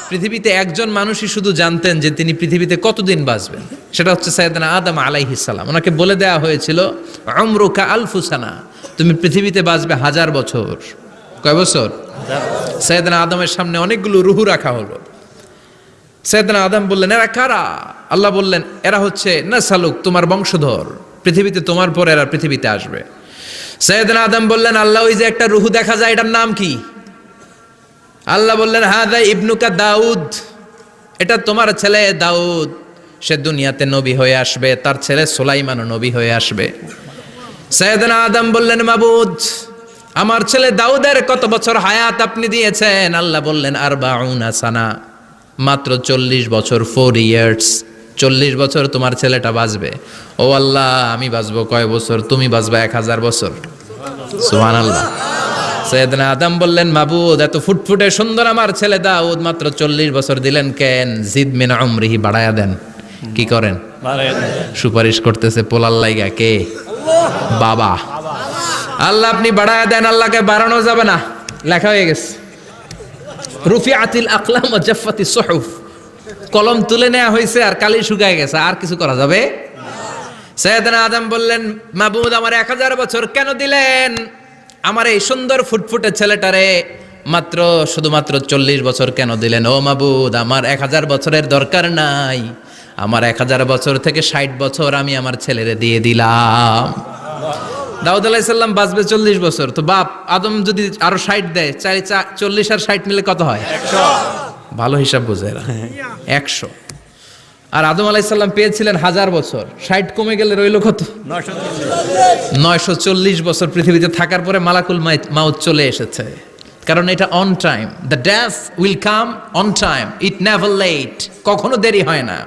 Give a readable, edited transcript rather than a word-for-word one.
পৃথিবীতে একজন মানুষই শুধু জানতেন যে তিনি পৃথিবীতে কতদিন বাঁচবেন, সেটা হচ্ছে সাইয়েদনা আদম আলাইহিস সালাম। ওনাকে বলে দেওয়া হয়েছিল উমরুকা আলফু সানা, তুমি পৃথিবীতে বাঁচবে 1000 বছর। কয় বছর? সাইয়েদনা আদমের সামনে অনেকগুলো রুহু রাখা হলো। সাইয়েদনা আদম বললেন, এরা কারা? আল্লাহ বললেন, এরা হচ্ছে নাসালুক, তোমার বংশধর, পৃথিবীতে তোমার পর এরা পৃথিবীতে আসবে। সাইয়েদনা আদম বললেন, আল্লাহ ওই যে একটা রুহু দেখা যায়, এটার নাম কি? আল্লাহ বললেন, হাদা ইবনুকা দাউদ, এটা তোমার ছেলে দাউদ, সে দুনিয়াতে নবী হয়ে আসবে, তার ছেলে সুলাইমানও নবী হয়ে আসবে। সাইয়েদনা আদম বললেন, মাবুদ, আমার ছেলে দাউদের কত বছর হায়াত আপনি দিয়েছেন? আল্লাহ বললেন, 40 সানা, মাত্র 40 বছর, 4 ইয়ার্স, 40 বছর তোমার ছেলেটা বাঁচবে। ও আল্লাহ, আমি বাঁচবো কয় বছর? তুমি বাঁচবা 1000 বছর। সুবহানাল্লাহ। সাইয়েদনা আদম বললেন, মাবুদ, এত ফুটফুটে সুন্দর আমার ছেলে দাউদ, মাত্র 40 বছর দিলেন কেন? জিদ মিন উমরিহি, বাড়ায়া দেন। কি করেন? সুপারিশ করতেছে পোলার লাইগা। কে? বাবা। আল্লাহ আপনি বাড়ায়া দেন। আল্লাহকে বাড়ানো যাবে না, লেখা হয়ে গেছে। রুফিআতিল আকলাম ওয়া জাফফাতিস সুহুফ, কলম তুলে নেওয়া হয়েছে আর কালি শুকায় গেছে, আর কিছু করা যাবে? সাইয়েদনা আদম বললেন, মাবুদ, আমার 1000 বছর কেন দিলেন? আমার এই সুন্দর ফুটফুটে ছেলেটারে শুধুমাত্র 40 বছর কেন দিলেন? ও মাবুদ, আমার 1000 বছরের দরকার নাই, আমার 1000 বছর থেকে 60 বছর আমি আমার ছেলেরে দিয়ে দিলাম। দাউদ আলাইহিস সালাম বাঁচবে 40 বছর, তো বাপ আদম যদি আরো 60 দেয়, 40 আর 60 মিলে কত হয়? 100। ভালো হিসাব বোঝে এরা, 100। আর আদম আলাইহিস সালাম পেয়েছিলেন 1000 বছর, 60 কমে গেলে রইল কত? 940 বছর পৃথিবীতে থাকার পরে মালাকুল মাউত চলে এসেছে। কারণ এটা on time, the death will come on time, it never late, কখনো দেরি হয় না।